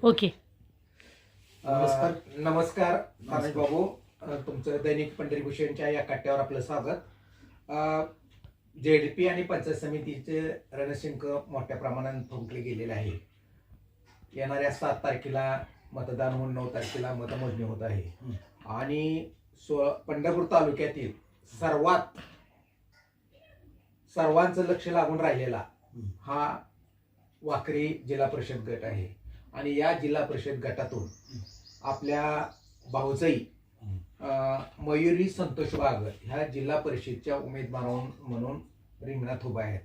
Okay. नमस्कार. नमस्कार तानाजी बाबू, तुमचं दैनिक पंढरीभूषणच्या या कट्ट्यावर आपलं स्वागत. जेडपी आणि पंचायत समितीचे रणशिंक मोठ्या प्रमाणात फुंकले गेलेले आहे. येणाऱ्या 7 तारखेला मतदान होऊन 9 तारखेला मतमोजणी होत आहे आणि पंढरपूर तालुक्यातील सर्वांचं लक्ष लागून राहिलेला हा वाखरी जिल्हा परिषद गट आहे आणि या जिल्हा परिषद गटातून आपल्या भाऊजाई मयुरी संतोष वाघ ह्या जिल्हा परिषदच्या उमेदवार म्हणून रिंगणात उभा आहेत.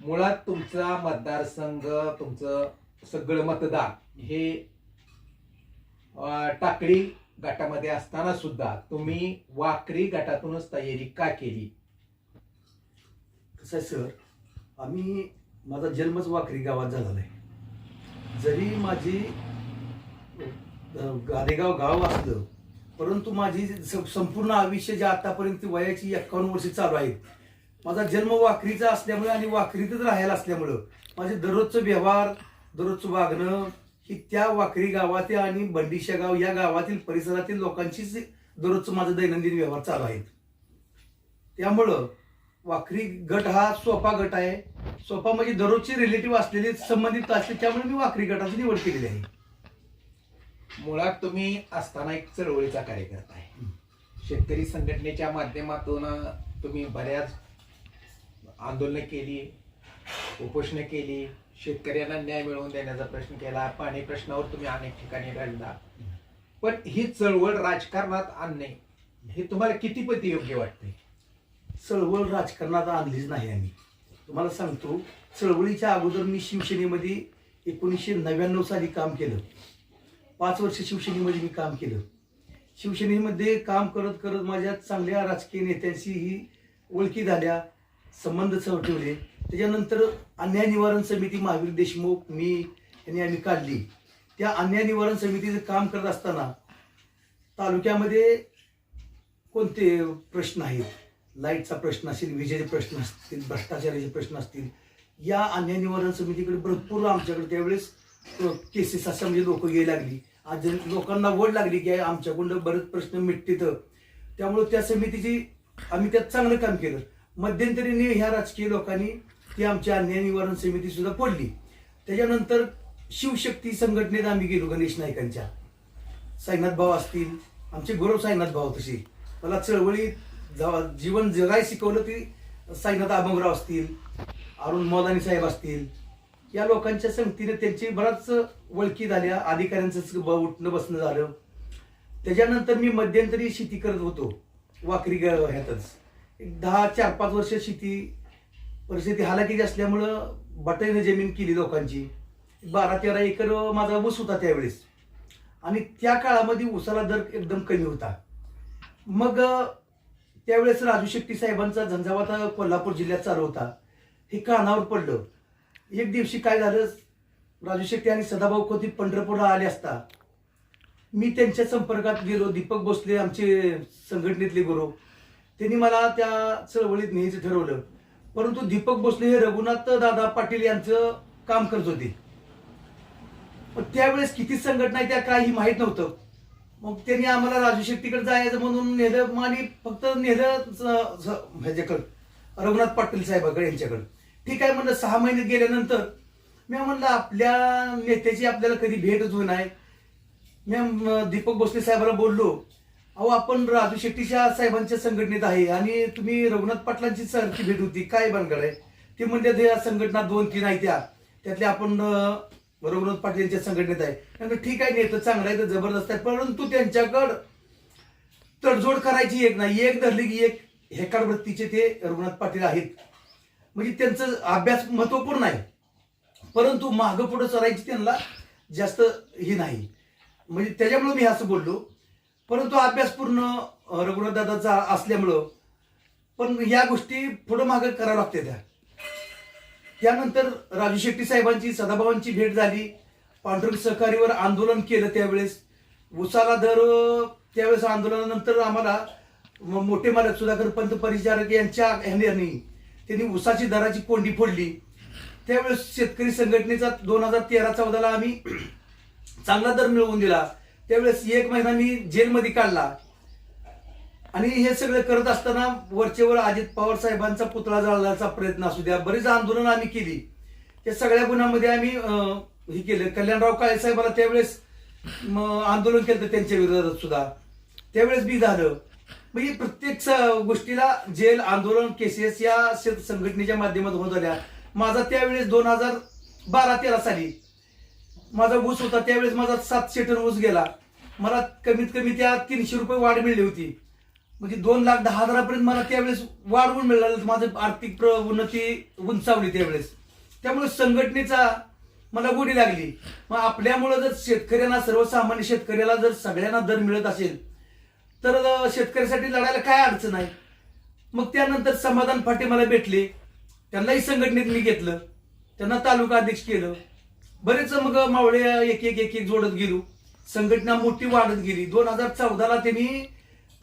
मुळात तुमचा मतदारसंघ, तुमचं सगळं मतदान हे टाकळी गटामध्ये असताना सुद्धा तुम्ही वाखरी गटातूनच तयारी का केली? कसं आहे सर, माझा जन्मच वाखरी गावात झालेला आहे. जरी माझी गादेगाव गाव असलं परंतु माझी संपूर्ण आयुष्य जे आतापर्यंत वयाची 51 वर्षे चालू आहेत, माझा जन्म वाखरीचा असल्यामुळे आणि वाखरीतच राहायला असल्यामुळं माझे दररोजचं व्यवहार, दररोजचं वागणं ही त्या वाखरी गावातील आणि बंडीशा गाव या गावातील परिसरातील लोकांचीच दररोजचं माझं दैनंदिन व्यवहार चालू आहेत. त्यामुळं वाखरी गट हा सोपा गट आहे. सोपा म्हणजे दररोजचे रिलेटिव्ह असलेले, संबंधित असले, त्यामुळे मी वाखरी गटाची निवड केलेली आहे. मुळात तुम्ही असताना एक चळवळीचा कार्यकर्ता आहे. शेतकरी संघटनेच्या माध्यमातून तुम्ही बऱ्याच आंदोलनं केली, उपोषणं केली, शेतकऱ्यांना न्याय मिळवून देण्याचा प्रश्न केला, पाणी प्रश्नावर तुम्ही अनेक ठिकाणी लढला. पण ही चळवळ राजकारणात आणणे हे तुम्हाला कितीपती योग्य वाटते? चळवळ राजकारणात आणलीच नाही. आम्ही तुम्हाला सांगतो, चळवळीच्या अगोदर मी शिवसेनेमध्ये 1999 साली काम केलं. 5 वर्ष शिवसेनेमध्ये मी काम केलं. शिवसेनेमध्ये काम करत करत माझ्या चांगल्या राजकीय नेत्यांशीही ओळखी झाल्या, संबंध ठेवले. त्याच्यानंतर अन्याय निवारण समिती महावीर देशमुख मी यांनी आम्ही काढली. त्या अन्याय निवारण समितीचं काम करत असताना तालुक्यामध्ये कोणते प्रश्न आहेत, लाईटचा प्रश्न असेल, विजेचे प्रश्न असतील, भ्रष्टाचाराचे प्रश्न असतील, या अन्याय निवारण समितीकडे भरपूर आमच्याकडे त्यावेळेस केसेस असं म्हणजे लोक यायला लागली. आज लोकांना ओढ लागली की आमच्याकडून बरेच प्रश्न मिटतील. त्यामुळे त्या समितीची आम्ही त्यात चांगलं काम केलं. मध्यंतरीने ह्या राजकीय लोकांनी ती आमची अन्याय निवारण समिती सुद्धा फोडली. त्याच्यानंतर शिवशक्ती संघटनेत आम्ही गेलो. गणेश नाईकांच्या, साईनाथ भाऊ असतील, आमचे गौरव साईनाथ भाऊ, तसे मला चळवळीत जीवन जगाय शिकवलं ती साईनाथ आबंगराव असतील, अरुण मोदानी साहेब असतील, या लोकांच्या संगतीने त्यांची बराच ओळखी झाल्या. अधिकाऱ्यांचं उठणं बसणं झालं. त्याच्यानंतर मी मध्यंतरी शेती करत होतो वाखरी ह्यातच. 4-5 वर्ष शेती परिस्थिती हालाकीची असल्यामुळं बटाईनं जमीन केली लोकांची. 12-13 एकर माझा ऊस होता त्यावेळेस आणि त्या काळामध्ये ऊसाला दर एकदम कमी होता. मग त्यावेळेस राजू शेट्टी साहेबांचा झंझावात कोल्हापूर जिल्ह्यात चालू होता. हे कानावर पडलं. एक दिवशी काय झालं, राजू शेट्टी आणि सदाभाऊ खोत पंढरपूरला आले असता मी त्यांच्या संपर्कात गेलो. दीपक भोसले आमचे संघटनेतले गुरु, त्यांनी मला त्या चळवळीत न्यायचं ठरवलं. परंतु दीपक भोसले हे रघुनाथ दादा पाटील यांचं काम करत होते. पण त्यावेळेस किती संघटना आहे त्या काही माहीत नव्हतं. मग त्यांनी आम्हाला राजू शेट्टीकडे जायचं म्हणून नेलं आणि फक्त नेलं ह्याच्याकडं रघुनाथ पाटील साहेबाकडे, यांच्याकडं. ठीक आहे म्हणलं. 6 महिने गेल्यानंतर मी म्हणलं आपल्या नेत्याची आपल्याला कधी भेटच होऊ नाही. मी दीपक भोसले साहेबाला बोललो, अहो आपण राजू शेट्टीच्या साहेबांच्या संघटनेत आहे आणि तुम्ही रघुनाथ पाटलांची सारखी भेट होती, काय बनगड आहे? ते म्हणले या संघटना 2-3 आहेत त्यातल्या आपण रघुनाथ पाटील यांच्या संघटनेत आहे. ठीक आहे, नेतं चांगलं आहे, तर जबरदस्त आहे, परंतु त्यांच्याकडं तडजोड करायची एक नाही, एक धरली की एक हेकाड वृत्तीचे ते रघुनाथ पाटील आहेत. म्हणजे त्यांचं अभ्यास महत्वपूर्ण आहे, परंतु मागं पुढं चरायची त्यांना जास्त ही नाही. म्हणजे त्याच्यामुळे मी असं बोललो. परंतु अभ्यास पूर्ण रघुनाथ दादाचा असल्यामुळं पण या गोष्टी पुढं मागं करावं लागते. त्यानंतर राजू शेट्टी साहेबांची, सदाभावांची भेट झाली. पांढरक सहकारीवर आंदोलन केलं त्यावेळेस. उसाला दर त्यावेळेस आंदोलनानंतर आम्हाला मोठे मालक सुधाकर पंत परिचारक यांच्या ह्यांनी त्यांनी उसाची दराची कोंडी फोडली. त्यावेळेस शेतकरी संघटनेचा 2013-14 आम्ही चांगला दर मिळवून दिला. त्यावेळेस 1 महिना मी जेलमध्ये काढला. आणि हे सगळं करत असताना वरचेवर अजित पवार साहेबांचा पुतळा जाळण्याचा प्रयत्न असू द्या, बरीच आंदोलनं आम्ही केली. त्या सगळ्या गुन्ह्यामध्ये आम्ही हे केलं. कल्याणराव काळे साहेबाला त्यावेळेस आंदोलन केलं त्यांच्या विरोधात सुद्धा, त्यावेळेस बी झालं. म्हणजे प्रत्येक गोष्टीला जेल, आंदोलन, केसेस या संघटनेच्या माध्यमातून होत आल्या. माझा त्यावेळेस 2012-13 साली माझा ऊस होता. त्यावेळेस माझा 700 टन ऊस गेला. मला कमीत कमी त्या 300 रुपये वाढ मिळली होती. म्हणजे 2,10,000 मला त्यावेळेस वाढवून मिळालं. माझं आर्थिक उन्नती उंचावली त्यावेळेस. त्यामुळे संघटनेचा मला गोडी लागली. मग आपल्यामुळं जर शेतकऱ्यांना, सर्वसामान्य शेतकऱ्याला जर सगळ्यांना दर मिळत असेल तर शेतकऱ्यासाठी लढायला काय अडचण आहे. मग त्यानंतर समाधान फाटे मला भेटले. त्यांनाही संघटनेत मी घेतलं. त्यांना तालुका अध्यक्ष केलं. बरेच मग मावळे एक एक जोडत गेलो. संघटना मोठी वाढत गेली. 2014ला त्यांनी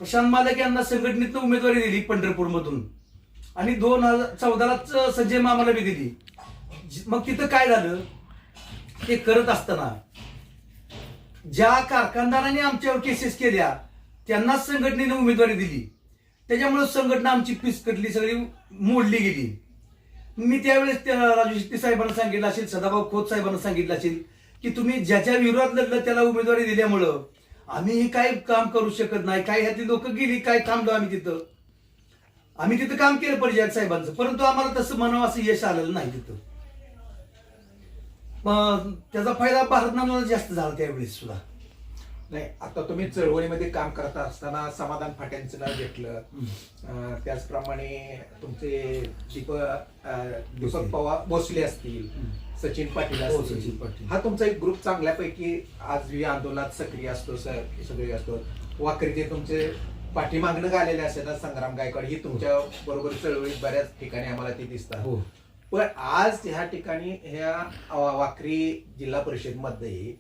प्रशांत मालक यांना संघटनेतनं उमेदवारी दिली पंढरपूरमधून. आणि 2014लाच संजय मामाला बी दिली. मग तिथं काय झालं, ते करत असताना ज्या कारखानदारांनी आमच्यावर केसेस केल्या त्यांनाच संघटनेने उमेदवारी दिली. त्याच्यामुळे संघटना आमची फिसकटली, सगळी मोडली गेली. मी त्यावेळेस राजू शेट्टी साहेबांना सांगितलं असेल, सदाभाऊ खोत साहेबांना सांगितलं असेल की तुम्ही ज्याच्या विरोधात लढलं त्याला उमेदवारी दिल्यामुळं आम्ही काही काम करू शकत नाही. काय ह्यातली लोक गेली, काय थांबलो आम्ही तिथं काम केलं परिजय साहेबांचं, परंतु आम्हाला तसं म्हणावं असं यश आलेलं नाही तिथं. त्याचा फायदा भारतनामाला जास्त झाला त्यावेळेस सुद्धा. नाही, आता तुम्ही चळवळीमध्ये काम करत असताना समाधान फाट्यांचं नाव घेतलं. त्याचप्रमाणे तुमचे दीपक पवार भोसले असतील, सचिन पाटील असतील. हा तुमचा एक ग्रुप चांगल्यापैकी आजही आंदोलनात सक्रिय असतो, सगळे असतो. वाकरीचे तुमचे पाठीमागणं आलेले असतात ना, संग्राम गायकवाड, ही तुमच्या बरोबर चळवळीत बऱ्याच ठिकाणी आम्हाला ते दिसतात. पण आज ह्या ठिकाणी ह्या वाकरी जिल्हा परिषद मध्ये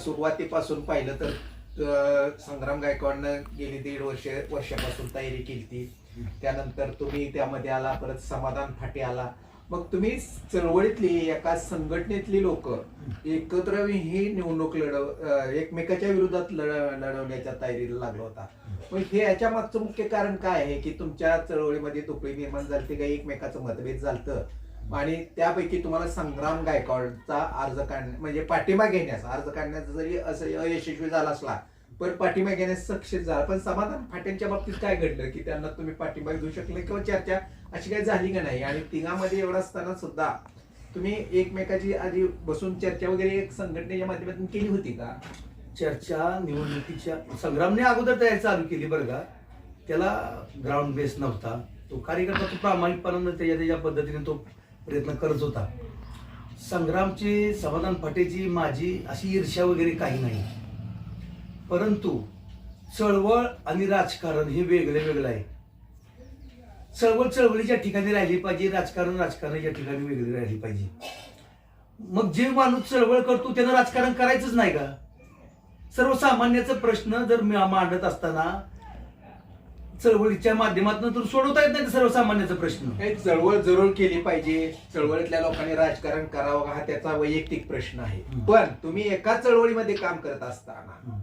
सुरुवातीपासून पाहिलं तर संग्राम गायकवाडनं गेली 1.5 वर्षापासून तयारी केली. त्यानंतर तुम्ही त्यामध्ये आला, परत समाधान फाटे आला. मग तुम्ही चळवळीतली एका संघटनेतली लोक एकत्र ही निवडणूक एकमेकाच्या विरोधात लढवण्याच्या तयारीला लागला होता. मग हे याच्या मागचं मुख्य कारण काय आहे की तुमच्या चळवळीमध्ये तुकडी निर्माण झाली, काही एकमेकाचं मतभेद झालं आणि त्यापैकी तुम्हाला संग्राम गायकवाडचा अर्ज काढण्या म्हणजे पाठिंबा घेण्याचा अर्ज काढण्याचा जरी असं अयशस्वी झाला असला पण पाठिंबा घेण्यास सक्षम झाला. पण समाधान फाट्यांच्या बाबतीत काय घडलं की त्यांना तुम्ही पाठिंबा देऊ शकले किंवा चर्चा अशी काही झाली का नाही? आणि तिघांमध्ये एवढा असताना सुद्धा तुम्ही एकमेकाची आधी बसून चर्चा वगैरे एक संघटनेच्या माध्यमातून केली होती का? चर्चा निवडणुकीच्या संग्रामने अगोदर तयारी चालू केली बरं का. त्याला ग्राउंड बेस नव्हता. तो कार्यकर्ता तो प्रामाणिकपणानं त्याच्या पद्धतीने तो प्रयत्न करत होता. संग्रामची, समाधान फाटेची, माझी अशी ईर्ष्या वगैरे काही नाही. परंतु चळवळ आणि राजकारण हे वेगळं आहे. चळवळ चळवळीच्या ठिकाणी राहिली पाहिजे, राजकारण राजकारणाच्या ठिकाणी वेगळी राहिली पाहिजे. मग जे माणूस चळवळ करतो त्यानं राजकारण करायचंच नाही का? सर्वसामान्याचा प्रश्न जर मांडत असताना चळवळीच्या माध्यमातून तर सोडवता येत नाही सर्वसामान्याचा प्रश्न. चळवळ जरूर केली पाहिजे, चळवळीतल्या लोकांनी राजकारण करावं हा त्याचा वैयक्तिक प्रश्न आहे. पण तुम्ही एका चळवळीमध्ये काम करत असताना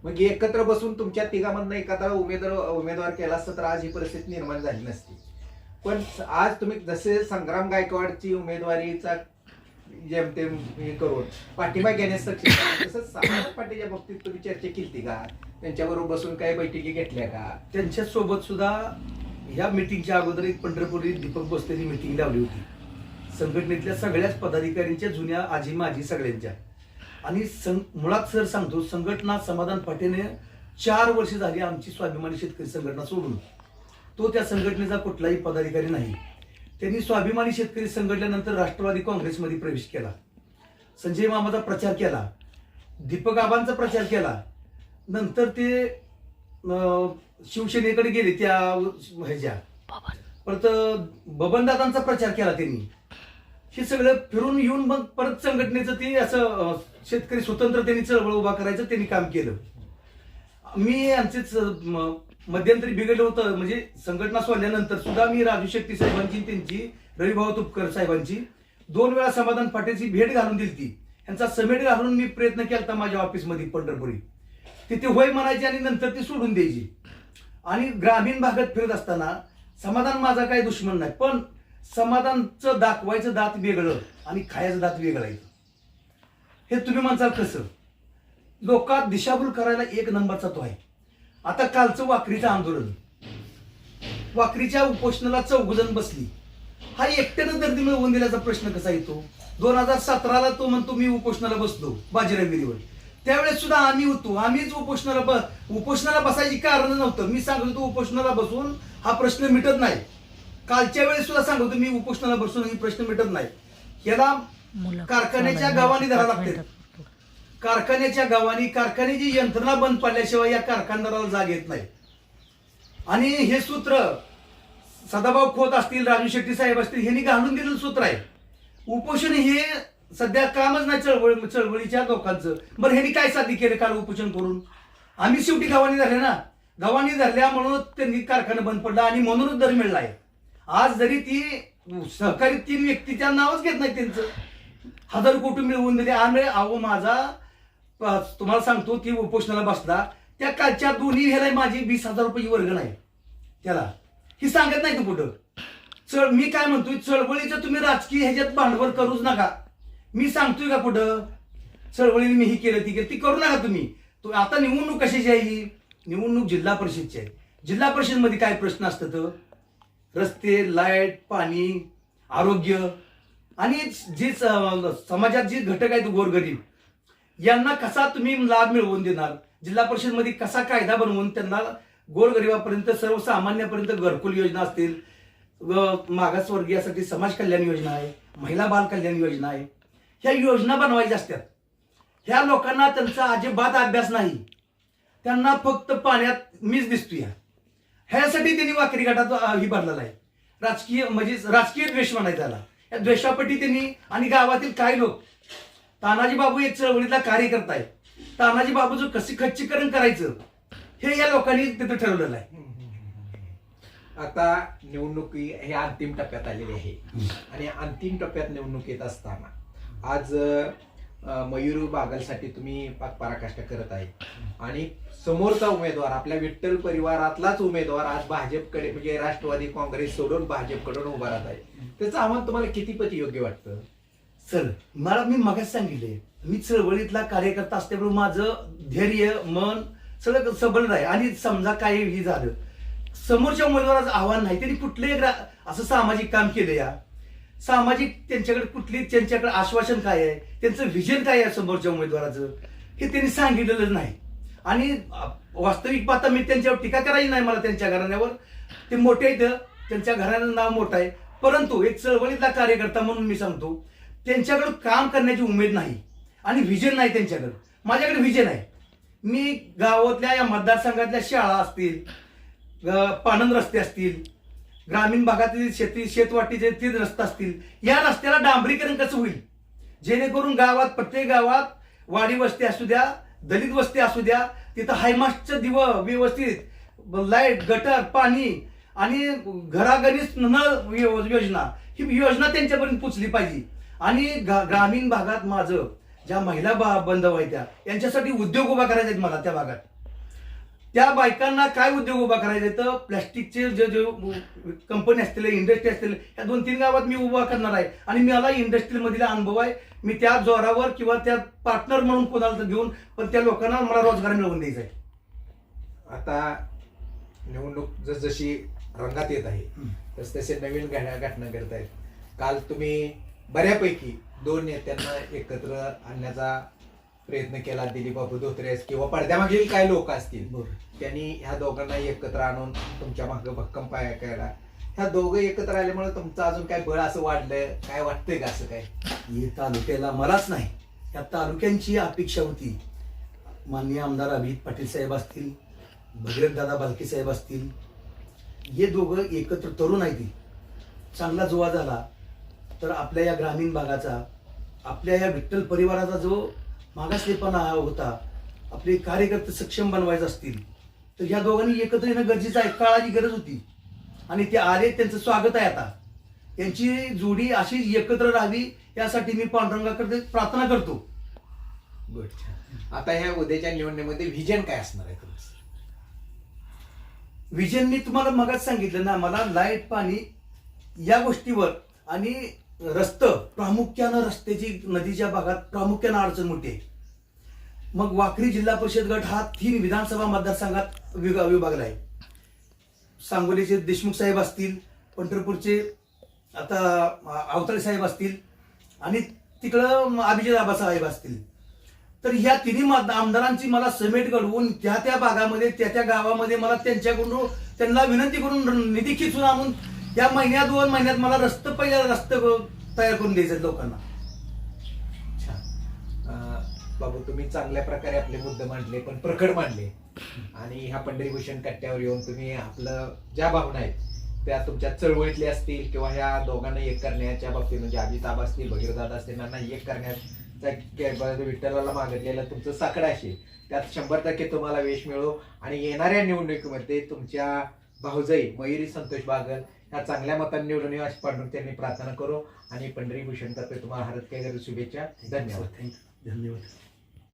मग एकत्र बसून तुमच्या तिघांमधनं एखादा उमेदवार केला असता तर आज ही परिस्थिती निर्माण झाली नसती. पण आज तुम्ही जसे संग्राम गायकवाडची उमेदवारीचा जेमतेम हे करून पाठिंबा घेण्यास सक्षम झाला, तसंच समाधान फाटेच्या बाबतीत तुम्ही चर्चा केली का? त्यांच्याबरोबर बसून काही बैठकी घेतल्या का? त्यांच्या सोबत सुद्धा ह्या मिटिंगच्या अगोदर एक पंढरपुरी दीपक भोसलेंनी मिटिंग लावली होती. संघटनेतल्या सगळ्याच पदाधिकाऱ्यांच्या, जुन्या आजी माजी सगळ्यांच्या. आणि मुळात सर सांगतो, संघटना समाधान फाटेने 4 वर्ष झाली आमची स्वाभिमानी शेतकरी संघटना सोडून. तो त्या संघटनेचा कुठलाही पदाधिकारी नाही. त्यांनी स्वाभिमानी शेतकरी संघटनेनंतर राष्ट्रवादी काँग्रेसमध्ये प्रवेश केला. संजय मामाचा प्रचार केला, दीपक आबांचा प्रचार केला. नंतर ते शिवसेनेकडे गेले त्या ह्याच्या. परत बबनदादांचा प्रचार केला त्यांनी. हे सगळं फिरून येऊन मग परत संघटनेचं ते असं शेतकरी स्वतंत्रतेने चळवळ उभा करायचं त्यांनी काम केलं. मी आमचेच मध्यंतरी बिघडलं होतं. म्हणजे संघटना सोडल्यानंतर सुद्धा मी राजू शेट्टी साहेबांची, त्यांची रविभाऊ तुपकर साहेबांची 2 वेळा समाधान पाटीलची भेट घालून दिली ती, यांचा समेट घालून मी प्रयत्न केला माझ्या ऑफिसमध्ये पंढरपुरी. तिथे होय म्हणायची आणि नंतर ती सोडून द्यायची. आणि ग्रामीण भागात फिरत असताना समाधान माझा काही दुश्मन नाही, पण समाधानचं दाखवायचं दात वेगळं आणि खायचं दात वेगळं आहे. हे तुम्ही म्हणसाल कसं? लोकात दिशाभूल करायला एक नंबरचा तो आहे. आता कालचं वाकरीचं आंदोलन, वाकरीच्या उपोषणाला 14 जण बसली. हा एकट्यानं दर्दी मिळवून दिल्याचा प्रश्न कसा येतो? 2017ला तो म्हणतो मी उपोषणाला बसलो बाजीराव. त्यावेळेस सुद्धा आम्ही होतो, आम्हीच उपोषणाला बसायची कारण नव्हतं. मी सांगत होतो उपोषणाला बसून हा प्रश्न मिटत नाही. कालच्या वेळेस सुद्धा सांगतो मी उपोषणाला बसून ही प्रश्न मिटत नाही. याला कारखान्याच्या गावानी धरा लागते. कारखान्याच्या गावानी कारखान्याची यंत्रणा बंद पडल्याशिवाय या कारखानदाराला जाग येत नाही. आणि हे सूत्र सदाभाऊ खोत असतील, राजू शेट्टी साहेब असतील, यांनी घालून दिलेलं सूत्र आहे. उपोषण हे सध्या कामच नाही चळवळीच्या लोकांचं. बरं ह्यांनी काय साध्य केलं काल उपोषण करून? आम्ही शेवटी गव्हाणी धरले ना, गव्हाणी धरल्या म्हणून त्यांनी कारखाना बंद पडला आणि म्हणूनच दर मिळलाय. आज जरी ती सहकारी 3 व्यक्ती त्या नावच घेत नाही त्यांचं, 1000 कोटी मिळवून दिले. आणि अहो माझा तुम्हाला सांगतो ती उपोषणाला बसला त्या कालच्या दोन्ही ह्याला माझी 20,000 रुपये वर्गण आहे त्याला. ही सांगत नाही तू कुठं. मी काय म्हणतोय, चळवळीचं तुम्ही राजकीय ह्याच्यात भांडवल करूच नका. मी सांगतोय का कुठं चळवळीने मी ही केलं ती केलं, ती करू नका तुम्ही. आता निवडणूक कशाची आहे? ही निवडणूक जिल्हा परिषदची आहे. जिल्हा परिषद मध्ये काय प्रश्न असतात? रस्ते, लाईट, पाणी, आरोग्य आणि जे समाजात जे घटक आहेत गोरगरीब यांना कसा तुम्ही लाभ मिळवून देणार? जिल्हा परिषद मध्ये कसा कायदा बनवून त्यांना गोरगरिबापर्यंत सर्वसामान्यापर्यंत घरकुल योजना असतील, मागासवर्गीयासाठी समाज कल्याण योजना आहे, महिला बाल कल्याण योजना आहे, ह्या योजना बनवायच्या असतात. ह्या लोकांना त्यांचा अजिबात अभ्यास नाही. त्यांना फक्त पाण्यात मीच दिसतोय. ह्यासाठी त्यांनी वाकरी गटात ही भरलेला आहे. राजकीय द्वेष म्हणायचा त्याला. या द्वेषापटी त्यांनी आणि गावातील काही लोक, तानाजी बाबू एक चळवळीतला कार्यकर्ता आहे, तानाजी बाबूचं कसे खच्चीकरण करायचं हे या लोकांनी तिथं ठरवलेलं आहे. आता निवडणुकी हे अंतिम टप्प्यात आलेली आहे आणि अंतिम टप्प्यात निवडणूक येत असताना आज मयूर बागलसाठी तुम्ही पराकाष्ठा करत आहे आणि समोरचा उमेदवार आपल्या विठ्ठल परिवारातलाच उमेदवार आज भाजपकडे म्हणजे राष्ट्रवादी काँग्रेस सोडून भाजपकडून उभा राहत आहे. त्याचं आव्हान तुम्हाला कितीपती योग्य वाटतं? सर मी मगाच सांगितले, मी चळवळीतला कार्यकर्ता असल्यामुळे माझं धैर्य मन सगळं सबल आहे. आणि समजा काही झालं, समोरच्या उमेदवाराचं आव्हान नाही. त्यांनी कुठलंही असं सामाजिक काम केलं, या सामाजिक त्यांच्याकडे आश्वासन काय आहे, त्यांचं व्हिजन काय आहे समोरच्या उमेदवाराचं, हे त्यांनी सांगितलेलं नाही. आणि वास्तविक पाहता मी त्यांच्यावर टीका करायची नाही मला. त्यांच्या घराण्यावर ते मोठे आहेत, त्यांच्या घराण्याचं नाव मोठं आहे, परंतु एक चळवळीतला कार्यकर्ता म्हणून मी सांगतो त्यांच्याकडे काम करण्याची उमेद नाही आणि व्हिजन नाही त्यांच्याकडे. माझ्याकडे व्हिजन आहे. मी गावातल्या या मतदारसंघातल्या शाळा असतील, पाणंद रस्ते असतील, ग्रामीण भागातील शेतवाटीचे ते रस्ते असतील, या रस्त्याला डांबरीकरण कसं होईल जेणेकरून गावात प्रत्येक गावात वाडी वस्ती असू द्या, दलित वस्ती असू द्या, तिथं हायमास्टचं दिव व्यवस्थित, लाईट, गटर, पाणी आणि घराघरीच नळ योजना, ही योजना त्यांच्यापर्यंत पोचली पाहिजे. आणि ग्रामीण भागात माझं ज्या महिला बांधव आहेत यांच्यासाठी उद्योग उभा करायचे आहेत मला. त्या भागात त्या बायकांना काय उद्योग उभा करायचे तर प्लॅस्टिकचे जे कंपनी असतील, इंडस्ट्री असतील, या 2-3 गावात मी उभा करणार आहे. आणि मला इंडस्ट्रीमधला अनुभव आहे. मी त्या जोरावर किंवा त्या पार्टनर म्हणून कोणाला तर घेऊन पण त्या लोकांना मला रोजगार मिळवून द्यायचा आहे. आता निवडणूक जसजशी रंगात येत आहे तस तसे नवीन घटना घडत आहेत. काल तुम्ही बऱ्यापैकी 2 नेत्यांना एकत्र आणण्याचा प्रयत्न केला. दिलीपबाबू धोत्रे किंवा पडद्यामागील काही लोक असतील, त्यांनी ह्या दोघांना एकत्र आणून तुमच्या मागे भक्कम पाया केला. ह्या दोघं एकत्र आल्यामुळे तुमचं अजून काय बळ असं वाढलं, काय वाटतंय का असं काय? हे तालुक्याला मलाच नाही, या तालुक्यांची अपेक्षा होती. माननीय आमदार अभिजित पाटील साहेब असतील, भगीरथ दादा बालके साहेब असतील, हे दोघं एकत्र तरुण आहेत. चांगला जुवा झाला तर आपल्या या ग्रामीण भागाचा, आपल्या या विठ्ठल परिवाराचा जो मागासलेपणा होता, आपले कार्यकर्ते सक्षम बनवायचे असतील तर ह्या दोघांनी एकत्र येणं गरजेचं आहे. काळाची गरज होती आणि ते आले, त्यांचं स्वागत आहे. आता यांची जोडी अशी एकत्र राहावी यासाठी मी पांडुरंगाकडे प्रार्थना करतो. गुड, छान. आता ह्या उद्याच्या निवडणुकीमध्ये व्हिजन काय असणार आहे तुमचं? विजन मी तुम्हाला मगाच सांगितलं ना, मला लाईट, पाणी या गोष्टीवर आणि प्रामुख्यानं रस्त्याची नदीच्या भागात प्रामुख्यानं अडचण मोठी आहे. मग वाखरी जिल्हा परिषद गट हा 3 विधानसभा मतदारसंघात विभागला आहे. सांगोलीचे देशमुख साहेब असतील, पंढरपूरचे आता अवताळे साहेब असतील आणि तिकडं अभिजित आबा साहेब असतील. तर ह्या तिन्ही आमदारांची मला समेट घडवून त्या भागामध्ये त्या गावामध्ये मला त्यांच्याकडून त्यांना विनंती करून निधी खिचून आणून या महिन्यात 2 महिन्यात मला पहिला रस्ते तयार करून द्यायचे लोकांना. बाबू, तुम्ही चांगल्या प्रकारे आपले मुद्दे मांडले, पण प्रकट मांडले. आणि ह्या पंढरीभूषण कट्ट्यावर येऊन तुम्ही आपलं ज्या भावना आहेत त्या तुमच्या चळवळीतले असतील किंवा ह्या दोघांना एक करण्याच्या बाबतीत, म्हणजे अजिताबा असतील, भगीरदादा असतील, यांना एक करण्याचा विठ्ठलाला मागितलेलं तुमचं साकडं असेल, त्यात 100% तुम्हाला यश मिळो. आणि येणाऱ्या निवडणुकीमध्ये तुमच्या भाऊजाई मयुरी संतोष बागल ह्या चांगल्या मतांनी निवडून येऊ अशी त्यांनी प्रार्थना करो. आणि पंढरीभूषण तर्फे तुम्हाला हार्दिक शुभेच्छा. धन्यवाद. धन्यवाद.